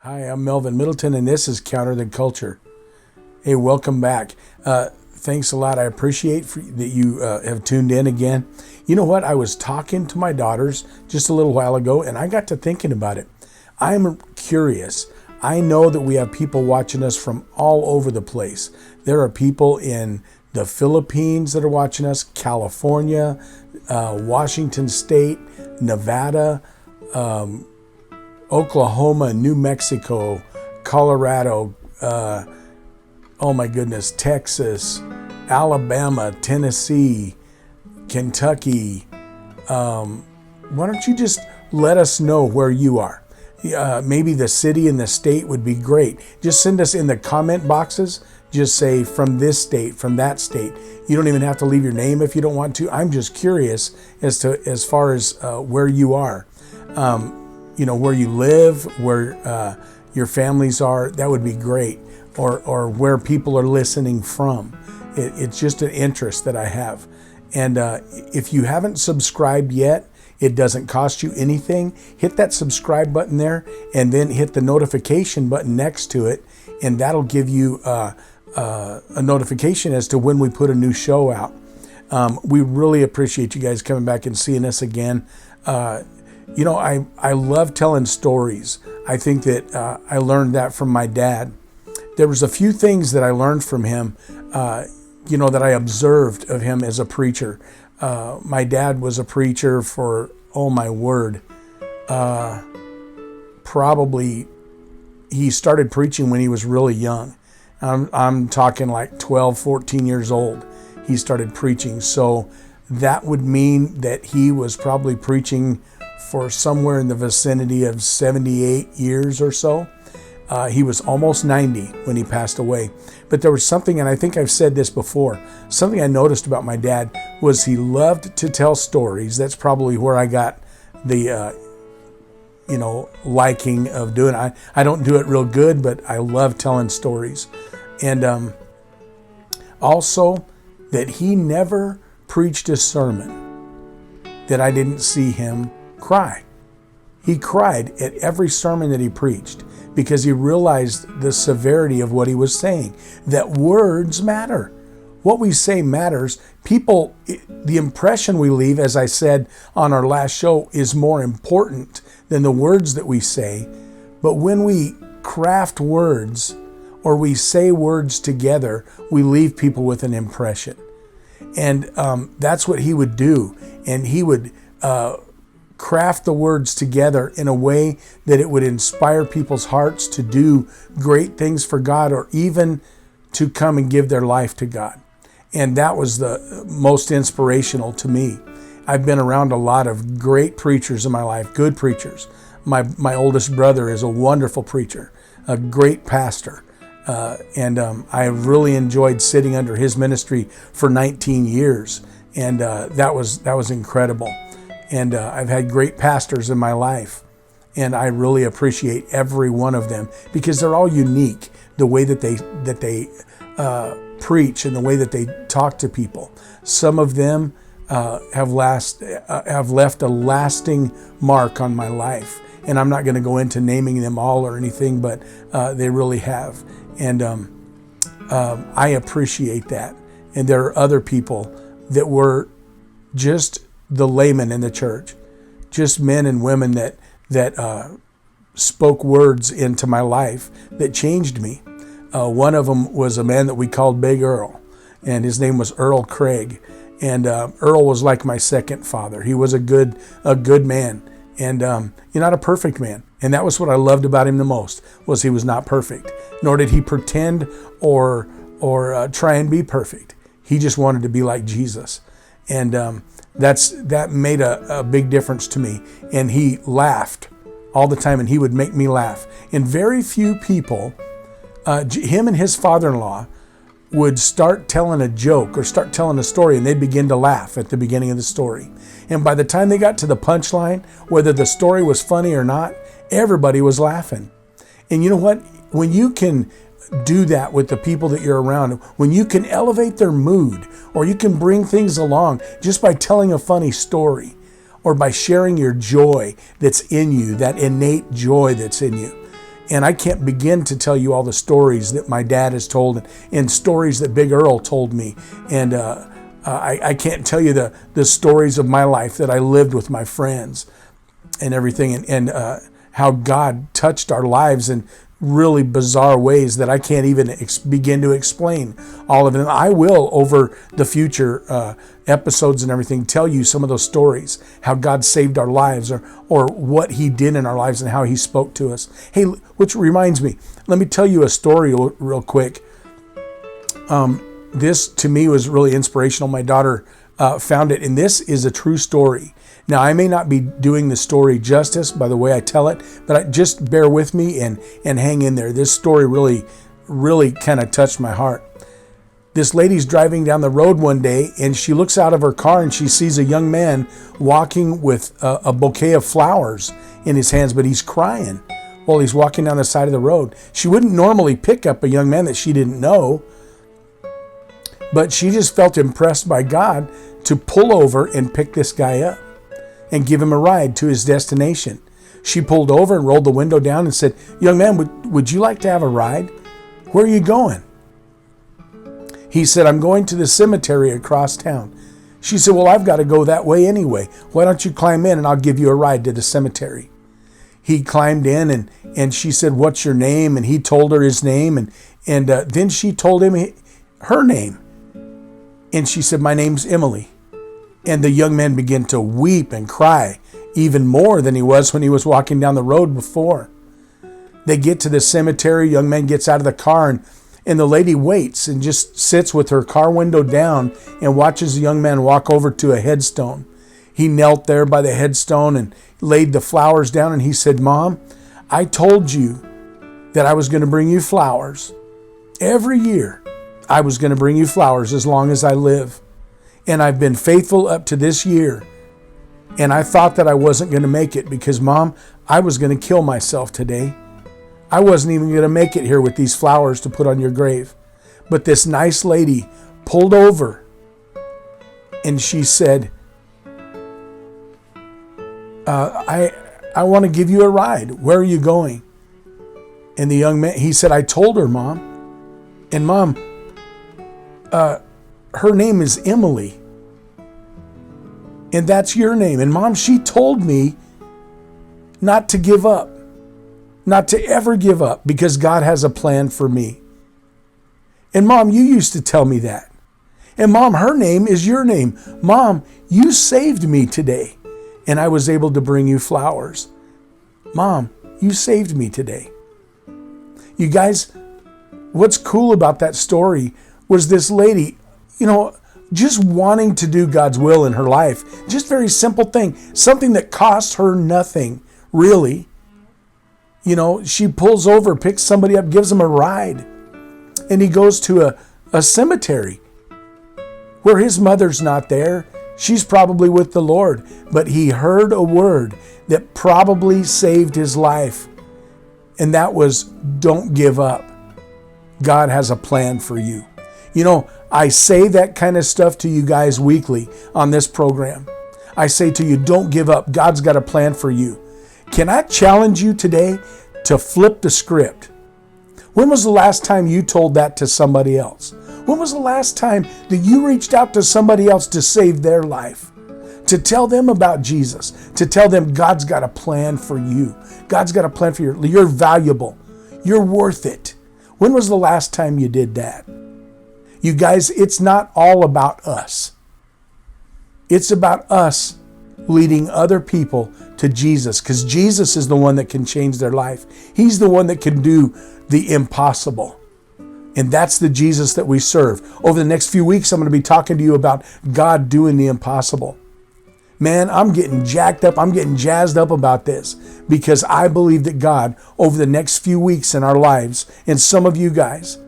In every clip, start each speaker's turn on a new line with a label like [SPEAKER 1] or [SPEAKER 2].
[SPEAKER 1] Hi, I'm Melvin Middleton, and this is Counter the Culture. Hey, welcome back. Thanks a lot. I appreciate that you have tuned in again. You know what? I was talking to my daughters just a little while ago, and I got to thinking about it. I'm curious. I know that we have people watching us from all over the place. There are people in the Philippines that are watching us, California, Washington State, Nevada, Oklahoma, New Mexico, Colorado, oh my goodness, Texas, Alabama, Tennessee, Kentucky. Why don't you just let us know where you are? Maybe the city and the state would be great. Just send us in the comment boxes. Just say from this state, from that state. You don't even have to leave your name if you don't want to. I'm just curious as far as where you are. Where you live, where your families are, that would be great. Or where people are listening from. It's just an interest that I have. And if you haven't subscribed yet, it doesn't cost you anything. Hit that subscribe button there and then hit the notification button next to it. And that'll give you a notification as to when we put a new show out. We really appreciate you guys coming back and seeing us again. I love telling stories. I think that I learned that from my dad. There was a few things that I learned from him, that I observed of him as a preacher. My dad was a preacher for, oh my word, probably he started preaching when he was really young. I'm talking like 12, 14 years old. He started preaching. So that would mean that he was probably preaching for somewhere in the vicinity of 78 years or so. He was almost 90 when he passed away. But there was something, and I think I've said this before, something I noticed about my dad was he loved to tell stories. That's probably where I got the, liking of doing it. I don't do it real good, but I love telling stories. And also that he never preached a sermon that I didn't see him cry. He cried at every sermon that he preached because he realized the severity of what he was saying, that words matter. What we say matters. People, the impression we leave, as I said on our last show, is more important than the words that we say. But when we craft words or we say words together, we leave people with an impression. And that's what he would do. And he would craft the words together in a way that it would inspire people's hearts to do great things for God, or even to come and give their life to God. And that was the most inspirational to me. I've been around a lot of great preachers in my life, good preachers. My oldest brother is a wonderful preacher, a great pastor. And I really enjoyed sitting under his ministry for 19 years. And that was incredible. And I've had great pastors in my life, and I really appreciate every one of them because they're all unique. The way that they preach and the way that they talk to people. Some of them have left a lasting mark on my life, and I'm not going to go into naming them all or anything, but they really have. And I appreciate that. And there are other people that were just the laymen in the church, just men and women that spoke words into my life that changed me. One of them was a man that we called Big Earl, and his name was Earl Craig. And Earl was like my second father. He was a good man, and not a perfect man. And that was what I loved about him the most, was he was not perfect, nor did he pretend or try and be perfect. He just wanted to be like Jesus. And that made a big difference to me. And he laughed all the time, and he would make me laugh. And very few people, him and his father-in-law, would start telling a joke or start telling a story, and they'd begin to laugh at the beginning of the story. And by the time they got to the punchline, whether the story was funny or not, everybody was laughing. And you know what? When you can do that with the people that you're around, when you can elevate their mood, or you can bring things along just by telling a funny story, or by sharing your joy that's in you, that innate joy that's in you, And I can't begin to tell you all the stories that my dad has told and stories that Big Earl told me. And I can't tell you the stories of my life that I lived with my friends and everything, and how God touched our lives in really bizarre ways that I can't even begin to explain all of them. I will, over the future episodes and everything, tell you some of those stories, how God saved our lives, or what he did in our lives and how he spoke to us. Hey, which reminds me, let me tell you a story real quick. This to me was really inspirational. My daughter found it, and this is a true story. Now, I may not be doing the story justice by the way I tell it, but just bear with me and hang in there. This story really kind of touched my heart. This lady's driving down the road one day, and she looks out of her car and she sees a young man walking with a bouquet of flowers in his hands, but he's crying while he's walking down the side of the road. She wouldn't normally pick up a young man that she didn't know, but she just felt impressed by God to pull over and pick this guy up and give him a ride to his destination. She pulled over and rolled the window down and said, "Young man, would you like to have a ride? Where are you going?" He said, "I'm going to the cemetery across town." She said, "Well, I've got to go that way anyway. Why don't you climb in and I'll give you a ride to the cemetery?" He climbed in and she said, "What's your name?" And he told her his name, and then she told him her name. And she said, "My name's Emily." And the young man began to weep and cry even more than he was when he was walking down the road before. They get to the cemetery. Young man gets out of the car, and the lady waits and just sits with her car window down and watches the young man walk over to a headstone. He knelt there by the headstone and laid the flowers down, and he said, "Mom, I told you that I was going to bring you flowers. Every year I was going to bring you flowers as long as I live. And I've been faithful up to this year. And I thought that I wasn't going to make it because, Mom, I was going to kill myself today. I wasn't even going to make it here with these flowers to put on your grave. But this nice lady pulled over and she said, I want to give you a ride. Where are you going?" And the young man, he said, "I told her, Mom. And Mom, her name is Emily. And that's your name. And Mom, she told me not to give up, not to ever give up, because God has a plan for me. And Mom, you used to tell me that. And Mom, her name is your name. Mom, you saved me today, and I was able to bring you flowers. Mom, you saved me today." You guys, what's cool about that story was this lady, just wanting to do God's will in her life. Just very simple thing. Something that costs her nothing, really. She pulls over, picks somebody up, gives them a ride. And he goes to a cemetery where his mother's not there. She's probably with the Lord. But he heard a word that probably saved his life. And that was, don't give up. God has a plan for you. I say that kind of stuff to you guys weekly on this program. I say to you, don't give up. God's got a plan for you. Can I challenge you today to flip the script? When was the last time you told that to somebody else? When was the last time that you reached out to somebody else to save their life? To tell them about Jesus, to tell them God's got a plan for you. God's got a plan for you. You're valuable. You're worth it. When was the last time you did that? You guys, it's not all about us. It's about us leading other people to Jesus, because Jesus is the one that can change their life. He's the one that can do the impossible. And that's the Jesus that we serve. Over the next few weeks, I'm going to be talking to you about God doing the impossible. Man, I'm getting jacked up. I'm getting jazzed up about this because I believe that God, over the next few weeks in our lives, and some of you guys,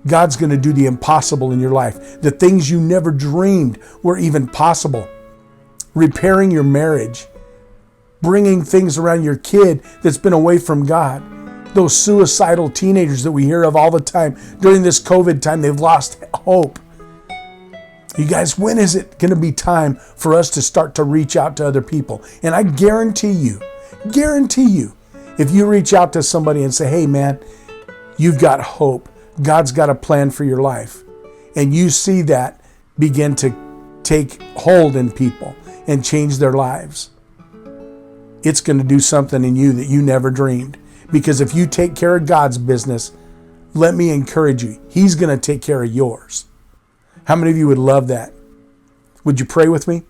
[SPEAKER 1] God's going to do the impossible in your life. The things you never dreamed were even possible. Repairing your marriage. Bringing things around your kid that's been away from God. Those suicidal teenagers that we hear of all the time. During this COVID time, they've lost hope. You guys, when is it going to be time for us to start to reach out to other people? And I guarantee you, If you reach out to somebody and say, hey man, you've got hope. God's got a plan for your life. And you see that begin to take hold in people and change their lives. It's going to do something in you that you never dreamed. Because if you take care of God's business, let me encourage you, He's going to take care of yours. How many of you would love that? Would you pray with me?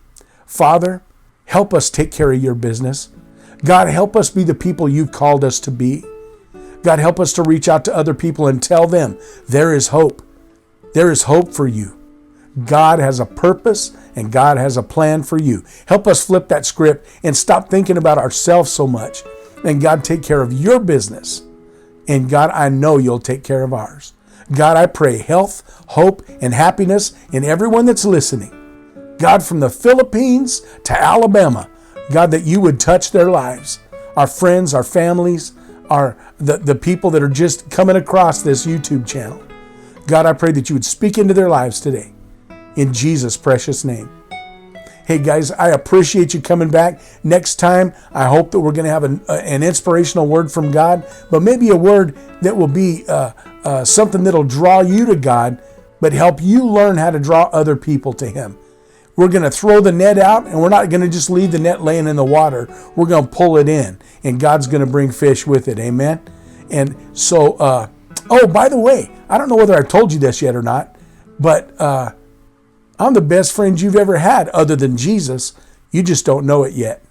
[SPEAKER 1] Father, help us take care of your business. God, help us be the people you've called us to be. God, help us to reach out to other people and tell them there is hope. There is hope for you. God has a purpose and God has a plan for you. Help us flip that script and stop thinking about ourselves so much. And God, take care of your business. And God, I know you'll take care of ours. God, I pray health, hope, and happiness in everyone that's listening. God, from the Philippines to Alabama, God, that you would touch their lives, our friends, our families, the people that are just coming across this YouTube channel. God, I pray that you would speak into their lives today. In Jesus' precious name. Hey guys, I appreciate you coming back. Next time, I hope that we're going to have an inspirational word from God, but maybe a word that will be something that'll draw you to God, but help you learn how to draw other people to Him. We're going to throw the net out, and we're not going to just leave the net laying in the water. We're going to pull it in, and God's going to bring fish with it. Amen? And so, oh, by the way, I don't know whether I've told you this yet or not, but I'm the best friend you've ever had other than Jesus. You just don't know it yet.